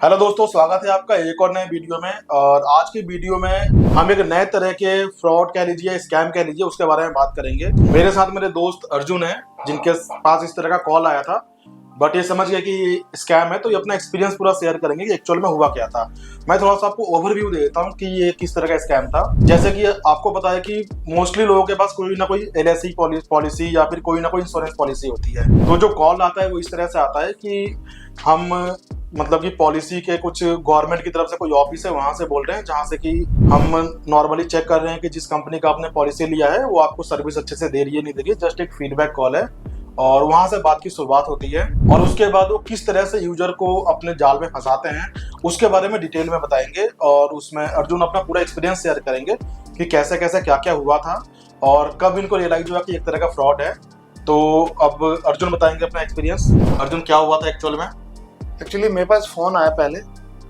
Hello दोस्तों, स्वागत है आपका एक और नए वीडियो में। और आज की वीडियो में हम एक नए तरह के फ्रॉड कह लीजिए, स्कैम कह लीजिए, उसके बारे में बात करेंगे। मेरे साथ मेरे दोस्त अर्जुन है, जिनके पास इस तरह का कॉल आया था, बट ये समझ गए कि स्कैम है, तो ये अपना एक्सपीरियंस पूरा शेयर करेंगे कि एक्चुअल में हुआ क्या था। मैं थोड़ा सा आपको ओवरव्यू दे देता हूँ कि ये किस तरह का स्कैम था। जैसे कि आपको पता है कि मोस्टली लोगों के पास कोई ना कोई एलआईसी पॉलिसी या फिर कोई ना कोई इंश्योरेंस पॉलिसी होती है। तो जो कॉल आता है वो इस तरह से आता है कि हम मतलब कि पॉलिसी के कुछ गवर्नमेंट की तरफ से कोई ऑफिस है, वहां से बोल रहे हैं, जहां से कि हम नॉर्मली चेक कर रहे हैं कि जिस कंपनी का आपने पॉलिसी लिया है वो आपको सर्विस अच्छे से दे रही है नहीं दे रही है। जस्ट एक फीडबैक कॉल है और वहां से बात की शुरुआत होती है। और उसके बाद वो किस तरह से यूजर को अपने जाल में फंसाते हैं उसके बारे में डिटेल में बताएंगे। और उसमें अर्जुन अपना पूरा एक्सपीरियंस शेयर करेंगे कि कैसे कैसे क्या क्या हुआ था और कब इनको रियलाइज हुआ कि एक तरह का फ्रॉड है। तो अब अर्जुन बताएंगे अपना एक्सपीरियंस। अर्जुन, क्या हुआ था एक्चुअल में? एक्चुअली मेरे पास फ़ोन आया पहले,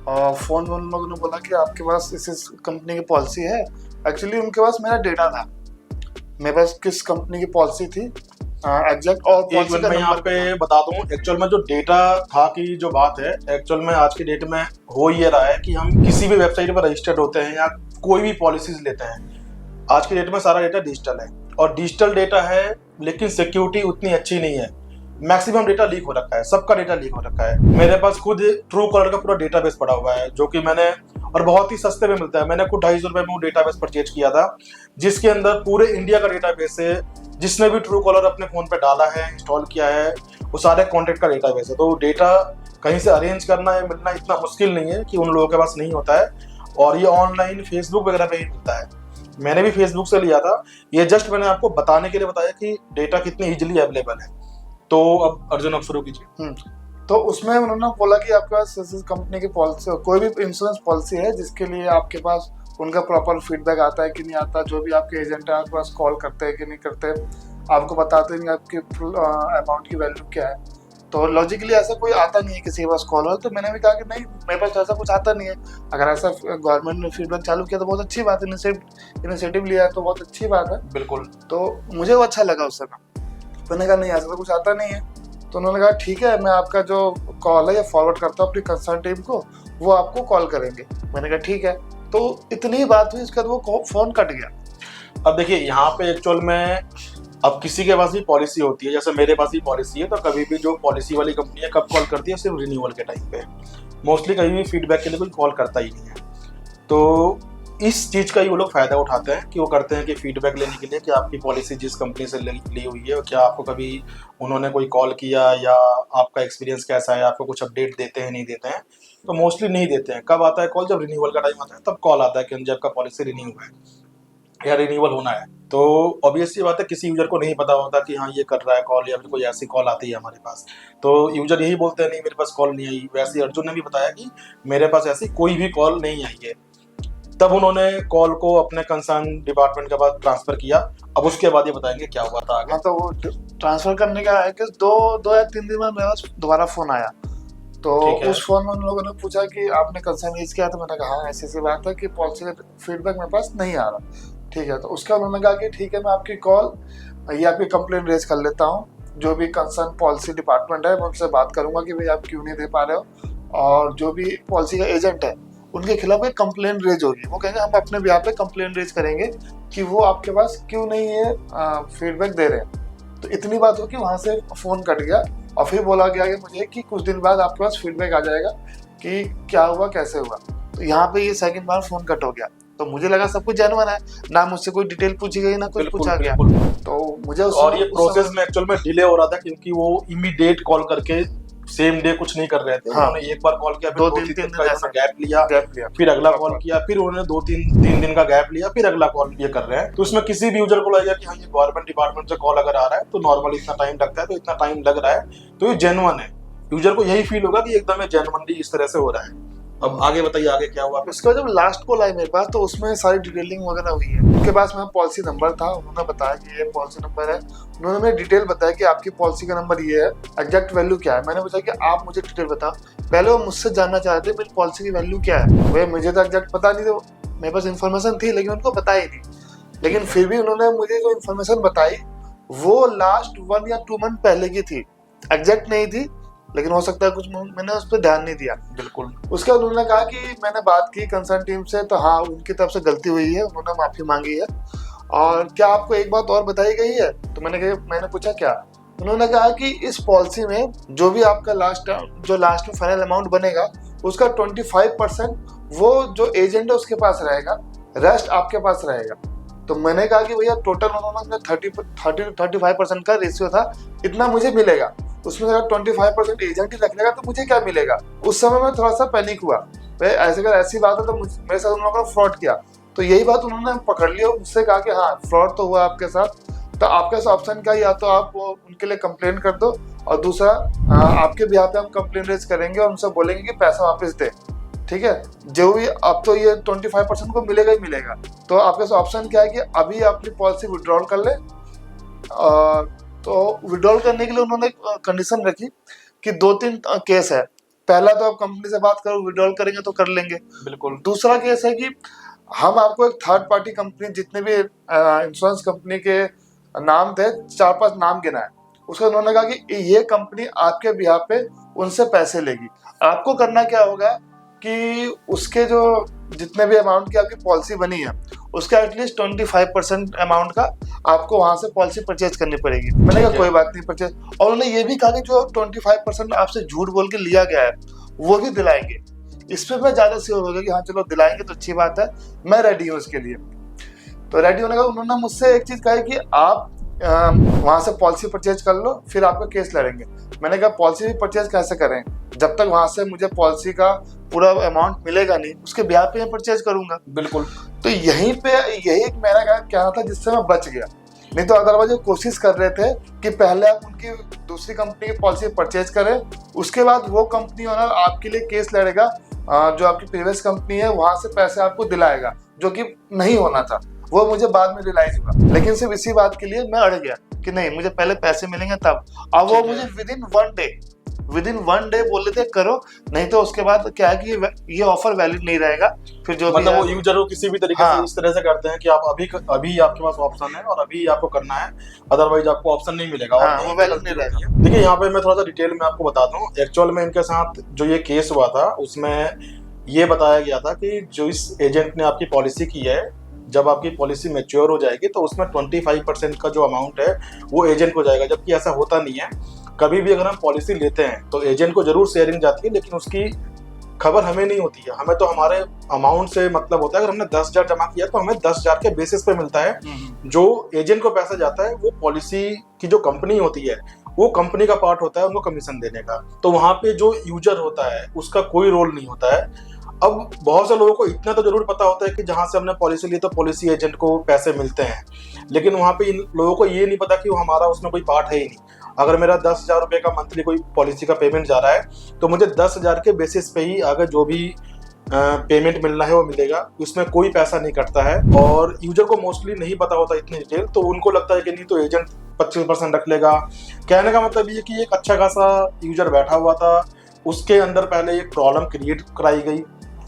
और फ़ोन में उन लोगों ने बोला कि आपके पास इस कंपनी की पॉलिसी है। एक्चुअली उनके पास मेरा डेटा था, मेरे पास किस कंपनी की पॉलिसी थी एग्जैक्ट, और एक मिनट में यहाँ पे बता दूं, एक्चुअल में जो डेटा था की जो बात है, एक्चुअल में आज की डेट में हो ये रहा है कि हम किसी भी वेबसाइट पर रजिस्टर्ड होते हैं या कोई भी पॉलिसीज लेते हैं, आज की डेट में सारा डेटा डिजिटल है। और डिजिटल डेटा है लेकिन सिक्योरिटी उतनी अच्छी नहीं है। मैक्सिमम डेटा लीक हो रखा है, सबका डेटा लीक हो रखा है। मेरे पास खुद ट्रू कॉलर का पूरा डेटाबेस पड़ा हुआ है, जो कि मैंने, और बहुत ही सस्ते में मिलता है, मैंने खुद 250 रुपए में वो डेटाबेस परचेज किया था, जिसके अंदर पूरे इंडिया का डेटाबेस है। जिसने भी ट्रू कॉलर अपने फोन पे डाला है, इंस्टॉल किया है, वो सारे कॉन्टेक्ट का डेटाबेस है। तो डेटा कहीं से अरेंज करना या मिलना इतना मुश्किल नहीं है कि उन लोगों के पास नहीं होता है। और ये ऑनलाइन फेसबुक वगैरह पे ही मिलता है। मैंने भी फेसबुक से लिया था। ये जस्ट मैंने आपको बताने के लिए बताया कि डेटा कितनी इजिली अवेलेबल है। तो अब अर्जुन, आप शुरू कीजिए। तो उसमें उन्होंने बोला कि आपके पास इस कंपनी की पॉलिसी, कोई भी इंश्योरेंस पॉलिसी है जिसके लिए आपके पास उनका प्रॉपर फीडबैक आता है कि नहीं आता, जो भी आपके एजेंट है आपके पास कॉल करते हैं कि नहीं करते, आपको बताते नहीं आपकी अमाउंट की वैल्यू क्या है। तो लॉजिकली ऐसा कोई आता नहीं है किसी के पास कॉल हो। तो मैंने भी कहा कि नहीं, मेरे पास तो ऐसा कुछ आता नहीं है। अगर ऐसा गवर्नमेंट ने फीडबैक चालू किया तो बहुत अच्छी बात है, इनिशिएटिव लिया है तो बहुत अच्छी बात है। बिल्कुल। तो मुझे वो अच्छा लगा उस समय। मैंने कहा नहीं, ऐसा तो कुछ आता नहीं है। तो उन्होंने कहा ठीक है, मैं आपका जो कॉल है ये फॉरवर्ड करता हूँ अपनी कंसर्न टीम को, वो आपको कॉल करेंगे। मैंने कहा ठीक है। तो इतनी बात हुई, उसके बाद वो फोन कट गया। अब देखिए, यहाँ पे एक्चुअल में अब किसी के पास भी पॉलिसी होती है, जैसे मेरे पास भी पॉलिसी है, तो कभी भी जो पॉलिसी वाली कंपनी है कब कॉल करती है, सिर्फ रिन्यूअल के टाइम पे। मोस्टली कभी भी फीडबैक के लिए कोई कॉल करता ही नहीं है। तो इस चीज़ का ही वो लोग फ़ायदा उठाते हैं कि वो करते हैं कि फीडबैक लेने के लिए कि आपकी पॉलिसी जिस कंपनी से ली हुई है, क्या आपको कभी उन्होंने कोई कॉल किया, या आपका एक्सपीरियंस कैसा है, आपको कुछ अपडेट देते हैं नहीं देते हैं। तो मोस्टली नहीं देते हैं। कब आता है कॉल? जब रिन्यूअल का टाइम आता है, तब कॉल आता है कि जब आपका पॉलिसी रिन्यू है या रिन्यूअल होना है। तो ऑब्वियस सी बात है, किसी यूजर को नहीं पता होता कि हाँ ये कर रहा है कॉल, या फिर कोई ऐसी कॉल आती है हमारे पास। तो यूजर यही बोलते हैं नहीं मेरे पास कॉल नहीं आई। वैसे अर्जुन ने भी बताया कि मेरे पास ऐसी कोई भी कॉल नहीं आई है। तब उन्होंने कॉल को अपने कंसर्न डिपार्टमेंट के पास ट्रांसफर किया। अब उसके बाद ये बताएंगे क्या हुआ था आगे। हाँ, तो वो ट्रांसफर करने का है कि दो या 3 दिन में मेरे पास दोबारा फोन आया। तो उस फोन में उन लोगों ने पूछा कि आपने कंसर्न रेज किया? तो मैंने कहा हाँ, ऐसी बात है कि पॉलिसी का फीडबैक मेरे पास नहीं आ रहा। ठीक है। तो उसका उन्होंने कहा कि ठीक है, मैं आपकी कॉल या आपकी कंप्लेन रेज कर लेता हूँ। जो भी कंसर्न पॉलिसी डिपार्टमेंट है मैं उनसे बात करूंगा कि भाई आप क्यों नहीं दे पा रहे हो, और जो भी पॉलिसी का एजेंट है उनके खिलाफ एक कंप्लेन रेज होगी। वो कहेंगे हम अपने बिहाफ पे कंप्लेन रेज करेंगे कि वो आपके पास क्यों नहीं है फीडबैक दे रहे हैं। तो इतनी बात हो कि वहाँ से फ़ोन कट गया, और फिर बोला गया कि मुझे कि कुछ दिन बाद आपके पास फीडबैक आ जाएगा कि क्या हुआ कैसे हुआ। तो यहाँ पे ये सेकंड बार फ़ोन कट हो गया। तो मुझे लगा सब कुछ जेन्युइन है, ना मुझसे कोई डिटेल पूछी गई ना कुछ पूछा गया। तो मुझे और ये प्रोसेस में एक्चुअल में डिले हो रहा था, क्योंकि वो इमीडिएट कॉल करके सेम डे कुछ नहीं कर रहे थे। हाँ, उन्होंने एक बार कॉल किया, फिर 2-3 दिन का गैप लिया, फिर अगला कॉल किया, फिर उन्होंने 2-3 दिन का गैप लिया, फिर अगला कॉल ये कर रहे हैं। तो उसमें किसी भी यूजर को लगेगा कि हाँ ये गवर्नमेंट डिपार्टमेंट से कॉल अगर आ रहा है तो नॉर्मली इतना टाइम लगता है, तो इतना टाइम लग रहा है, तो ये जेन्युइन है। यूजर को यही फील होगा कि एकदम जेन्युइनली इस तरह से हो रहा है। अब आगे बताइए, आगे क्या हुआ? उसके बाद जब लास्ट कॉल आई मेरे पास, तो उसमें सारी डिटेलिंग वगैरह हुई है। उनके पास मेरा पॉलिसी नंबर था, उन्होंने बताया कि ये पॉलिसी नंबर है। उन्होंने मुझे डिटेल बताया कि आपकी पॉलिसी का नंबर ये है, एग्जैक्ट वैल्यू क्या है। मैंने पूछा कि आप मुझे डिटेल बताओ। पहले वो मुझसे जानना चाहते मेरी पॉलिसी की वैल्यू क्या है। वे मुझे तो एग्जैक्ट पता नहीं, तो मेरे पास इन्फॉर्मेशन थी लेकिन उनको बताई नहीं। लेकिन फिर भी उन्होंने मुझे जो इन्फॉर्मेशन बताई वो लास्ट 1 या 2 मंथ पहले की थी, एग्जैक्ट नहीं थी। लेकिन हो सकता है कुछ मैंने उस पर ध्यान नहीं दिया। बिल्कुल। उसके बाद उन्होंने कहा कि मैंने बात की कंसर्न टीम से, तो हाँ उनकी तरफ से गलती हुई है, उन्होंने माफी मांगी है। और क्या आपको एक बात और बताई गई है? तो मैंने पूछा क्या? उन्होंने कहा कि इस पॉलिसी में जो भी आपका लास्ट में फाइनल अमाउंट बनेगा उसका 25% वो जो एजेंट है उसके पास रहेगा, रेस्ट आपके पास रहेगा। तो मैंने कहा कि भैया टोटल उन्होंने 30-35% का रेशियो था, इतना मुझे मिलेगा, उसमें अगर 25% एजेंट ही रखेगा तो मुझे क्या मिलेगा? उस समय मैं थोड़ा सा पैनिक हुआ, भाई ऐसी बात है तो मेरे साथ उन लोगों ने फ्रॉड किया। तो यही बात उन्होंने पकड़ लिया, मुझसे कहा कि हाँ फ्रॉड तो हुआ आपके साथ, तो आपके पास ऑप्शन क्या, या तो आप उनके लिए कंप्लेन कर दो, और दूसरा आपके बिहाफ पे हम कंप्लेन रेज करेंगे और उनसे बोलेंगे कि पैसा वापस दे, ठीक है। जो भी अब तो ये 25% को मिलेगा ही मिलेगा। तो आपके पास ऑप्शन क्या है कि अभी अपनी पॉलिसी विड्रॉल कर ले। तो विड्रॉल करने के लिए उन्होंने कंडीशन रखी कि 2-3 केस है। पहला तो आप कंपनी से बात करो, विड्रॉल करेंगे तो कर लेंगे, बिल्कुल। दूसरा केस है कि हम आपको एक थर्ड पार्टी कंपनी, जितने भी इंश्योरेंस कंपनी के नाम थे 4-5 नाम गिना है, उसका उन्होंने कहा कि ये कंपनी आपके बिहाफ पे उनसे पैसे लेगी। आपको करना क्या होगा कि उसके जो जितने भी अमाउंट की आपकी पॉलिसी बनी है उसका एटलीस्ट 25% अमाउंट का आपको वहां से पॉलिसी परचेज करनी पड़ेगी। मैंने कहा कोई बात नहीं, परचेज। और उन्होंने ये भी कहा कि जो 25% आपसे झूठ बोल के लिया गया है वो भी दिलाएंगे। इस पे मैं ज्यादा श्योर हो गया कि हाँ चलो दिलाएंगे तो अच्छी बात है, मैं रेडी हूँ इसके लिए। तो रेडी होने का उन्होंने मुझसे एक चीज कहा कि आप वहां से पॉलिसी परचेज कर लो, फिर आपका केस लड़ेंगे। मैंने कहा पॉलिसी भी परचेज कैसे करें, जब तक वहां से मुझे पॉलिसी का पूरा अमाउंट मिलेगा नहीं, उसके ब्याज पे मैं परचेज करूंगा। बिल्कुल। तो यही एक मेरा क्या था जिससे मैं बच गया, नहीं तो अदरवाइज वो कोशिश कर रहे थे कि पहले आप उनकी दूसरी कंपनी की पॉलिसी परचेज करें, उसके बाद वो कंपनी ओनर आपके लिए केस लड़ेगा, जो आपकी प्रीवियस कंपनी है वहां से पैसे आपको दिलाएगा, जो कि नहीं होना था। वो मुझे बाद में रियलाइज हुआ, लेकिन सिर्फ इसी बात के लिए मैं अड़ गया कि नहीं मुझे पहले पैसे मिलेंगे तब। अब वो मुझे विद इन वन डे बोल रहे थे करो, नहीं तो उसके बाद क्या है कि ये ऑफर वैलिड नहीं रहेगा। फिर जो मतलब वो यूजर को किसी भी तरीके से इस तरह से करते हैं कि आप अभी आपके पास ऑप्शन है और अभी आपको करना है, अदरवाइज आपको ऑप्शन नहीं मिलेगा। वो वैलिड नहीं रहेगा। देखिए यहाँ पे मैं थोड़ा सा डिटेल में आपको बता दूं, एक्चुअल में इनके साथ जो ये केस हुआ था उसमें ये बताया गया था कि जो इस एजेंट ने आपकी पॉलिसी की है, जब आपकी पॉलिसी मैच्योर हो जाएगी तो उसमें 25% का जो अमाउंट है वो एजेंट को जाएगा, जबकि ऐसा होता नहीं है। कभी भी अगर हम पॉलिसी लेते हैं तो एजेंट को जरूर शेयरिंग जाती है, लेकिन उसकी खबर हमें नहीं होती है। हमें तो हमारे अमाउंट से मतलब होता है, अगर हमने 10,000 जमा किया तो हमें 10,000 के बेसिस पे मिलता है। जो एजेंट को पैसा जाता है वो पॉलिसी की जो कंपनी होती है वो कंपनी का पार्ट होता है उनको कमीशन देने का। तो वहां पे जो यूजर होता है उसका कोई रोल नहीं होता है। अब बहुत से लोगों को इतना तो जरूर पता होता है कि जहां से हमने पॉलिसी ली तो पॉलिसी एजेंट को पैसे मिलते हैं, लेकिन वहां पे इन लोगों को ये नहीं पता कि वो हमारा उसमें कोई पार्ट है ही नहीं। अगर मेरा 10,000 रुपये का मंथली कोई पॉलिसी का पेमेंट जा रहा है तो मुझे 10,000 के बेसिस पे ही आगे जो भी पेमेंट मिलना है वो मिलेगा, उसमें कोई पैसा नहीं कटता है। और यूजर को मोस्टली नहीं पता होता इतनी डिटेल, तो उनको लगता है कि नहीं तो एजेंट 25% रख लेगा। कहने का मतलब ये कि एक अच्छा खासा यूजर बैठा हुआ था, उसके अंदर पहले एक प्रॉब्लम क्रिएट कराई गई,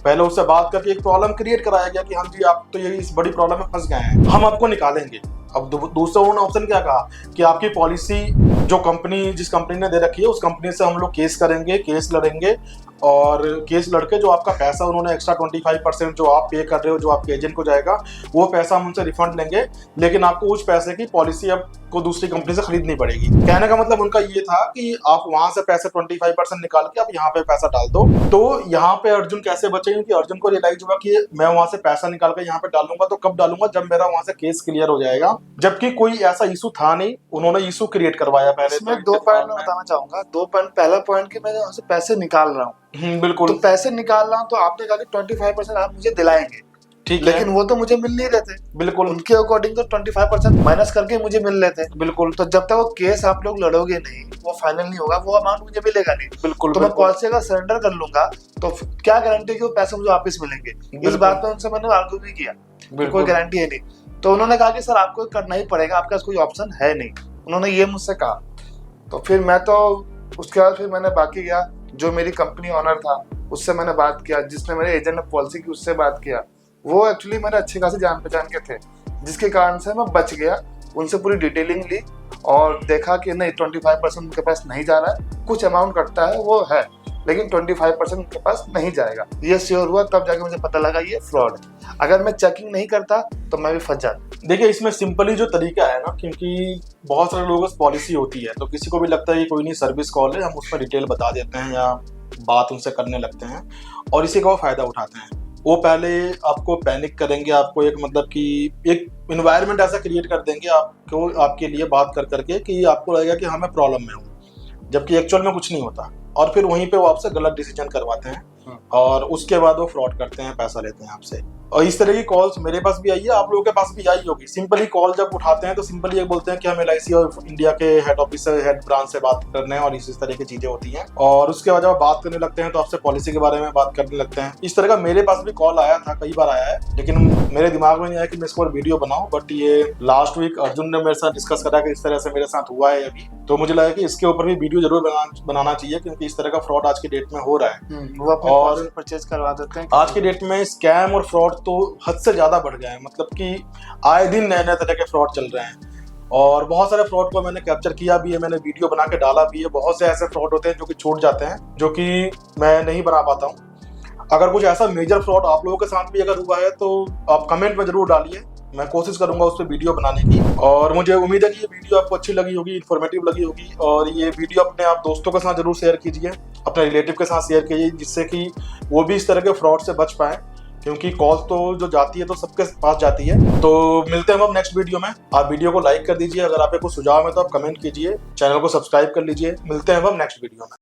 पहले उससे बात करके एक प्रॉब्लम क्रिएट कराया गया कि हाँ जी आप तो ये इस बड़ी प्रॉब्लम में फंस गए हैं, हम आपको निकालेंगे। अब दूसरा उन्होंने ऑप्शन क्या कहा कि आपकी पॉलिसी जो कंपनी जिस कंपनी ने दे रखी है उस कंपनी से हम लोग केस करेंगे, केस लड़ेंगे, और केस लड़के जो आपका पैसा उन्होंने एक्स्ट्रा 25% जो आप पे कर रहे हो जो आपके एजेंट को जाएगा वो पैसा हम उनसे रिफंड लेंगे, लेकिन आपको उस पैसे की पॉलिसी अब को दूसरी कंपनी से खरीदनी पड़ेगी। कहने का मतलब उनका ये था कि आप वहां से पैसे 25% निकाल के आप यहाँ पे पैसा डाल दो। तो यहाँ पे अर्जुन कैसे बचे, क्योंकि अर्जुन को रियलाइज हुआ कि मैं वहां से पैसा निकाल के यहाँ पे डालूंगा तो कब डालूंगा, जब मेरा वहां से केस क्लियर हो जाएगा, जबकि कोई ऐसा इशू था नहीं, उन्होंने इशू क्रिएट करवाया। पहले इसमें 2 पॉइंट मैं बताना चाहूंगा। 2 पॉइंट, पहला पॉइंट कि मैं वहां से पैसे निकाल रहा हूँ, बिल्कुल। तो पैसे निकाल रहा हूँ तो आपने कहा कि 25% आप मुझे दिलाएंगे, ठीक है, लेकिन वो तो मुझे मिल नहीं रहे थे। बिल्कुल उनके अकॉर्डिंग तो 25% माइनस करके मुझे मिल रहे थे। बिल्कुल। तो जब तक वो केस आप लोग लड़ोगे नहीं, वो फाइनल नहीं होगा, वो अमाउंट मुझे मिलेगा नहीं। बिल्कुल। तो मैं पॉलिसी का सरेंडर कर लूंगा तो क्या गारंटी कि वो पैसे मुझे वापस मिलेंगे। इस बात पे उनसे मैंने आर्ग्यू भी किया, कोई गारंटी है नहीं। तो उन्होंने कहा कि सर आपको करना ही पड़ेगा, आपके पास कोई ऑप्शन है नहीं, उन्होंने ये मुझसे कहा। तो फिर मैं तो उसके बाद फिर मैंने बाकी गया, जो मेरी कंपनी ऑनर था उससे मैंने बात किया, जिसने मेरे एजेंट ने पॉलिसी की उससे बात किया। वो एक्चुअली मेरे अच्छे खासे जान पहचान के थे, जिसके कारण से मैं बच गया। उनसे पूरी डिटेलिंग ली और देखा कि नहीं 25% उनके पास नहीं जा रहा है, कुछ अमाउंट कटता है वो है, लेकिन 25% उनके पास नहीं जाएगा, ये श्योर हुआ तब जाके मुझे पता लगा ये फ्रॉड है। अगर मैं चेकिंग नहीं करता तो मैं भी फंस जाता। देखिए इसमें सिंपली जो तरीका है ना, क्योंकि बहुत सारे लोगों की पॉलिसी होती है, तो किसी को भी लगता है कि कोई नहीं सर्विस कॉल है, हम उसमें डिटेल बता देते हैं या बात उनसे करने लगते हैं और इसी का वो फायदा उठाते हैं। वो पहले आपको पैनिक करेंगे, आपको एक मतलब कि एक इन्वायरमेंट ऐसा क्रिएट कर देंगे आपको, आपके लिए बात कर करके कि आपको लगेगा कि हाँ मैं प्रॉब्लम में हूँ, जबकि एक्चुअल में कुछ नहीं होता। और फिर वहीं पे वो आपसे गलत डिसीजन करवाते हैं और उसके बाद वो फ्रॉड करते हैं, पैसा लेते हैं आपसे। और इस तरह की कॉल्स मेरे पास भी आई है, आप लोगों के पास भी आई होगी। सिंपली कॉल जब उठाते हैं तो सिंपली ये बोलते हैं कि हम LIC और इंडिया के हेड ऑफिस से, हेड ब्रांच से बात करने हैं और इस तरह की चीजें होती हैं। और उसके बाद जब आप बात करने लगते हैं तो आपसे पॉलिसी के बारे में बात करने लगते हैं। इस तरह का मेरे पास भी कॉल आया था, कई बार आया है, लेकिन मेरे दिमाग में नहीं आया कि मैं इसको वीडियो बनाऊं। बट ये लास्ट वीक अर्जुन ने मेरे साथ डिस्कस करा कि इस तरह से मेरे साथ हुआ है अभी, तो मुझे लगा कि इसके ऊपर भी वीडियो जरूर बनाना चाहिए, क्योंकि इस तरह का फ्रॉड आज की डेट में हो रहा है। वो अपने और परचेज करवा देते हैं। आज की डेट में स्कैम और फ्रॉड तो हद से ज्यादा बढ़ गया है, मतलब कि आए दिन नए नए तरह के फ्रॉड चल रहे हैं। और बहुत सारे फ्रॉड को मैंने कैप्चर किया भी है, मैंने वीडियो बना के डाला भी है। बहुत से ऐसे फ्रॉड होते हैं जो कि छूट जाते हैं, जो कि मैं नहीं बना पाता हूँ। अगर कुछ ऐसा मेजर फ्रॉड आप लोगों के साथ भी अगर हुआ है तो आप कमेंट में जरूर डालिए, मैं कोशिश करूंगा उस पर वीडियो बनाने की। और मुझे उम्मीद है कि ये वीडियो आपको अच्छी लगी होगी, इन्फॉर्मेटिव लगी होगी। और ये वीडियो अपने आप दोस्तों के साथ जरूर शेयर कीजिए, अपने रिलेटिव के साथ शेयर कीजिए, जिससे कि वो भी इस तरह के फ्रॉड से बच पाए, क्योंकि कॉल तो जो जाती है तो सबके पास जाती है। तो मिलते हैं हम नेक्स्ट वीडियो में। आप वीडियो को लाइक कर दीजिए, अगर आपके कुछ सुझाव है तो आप कमेंट कीजिए, चैनल को सब्सक्राइब कर लीजिए। मिलते हैं हम नेक्स्ट वीडियो में।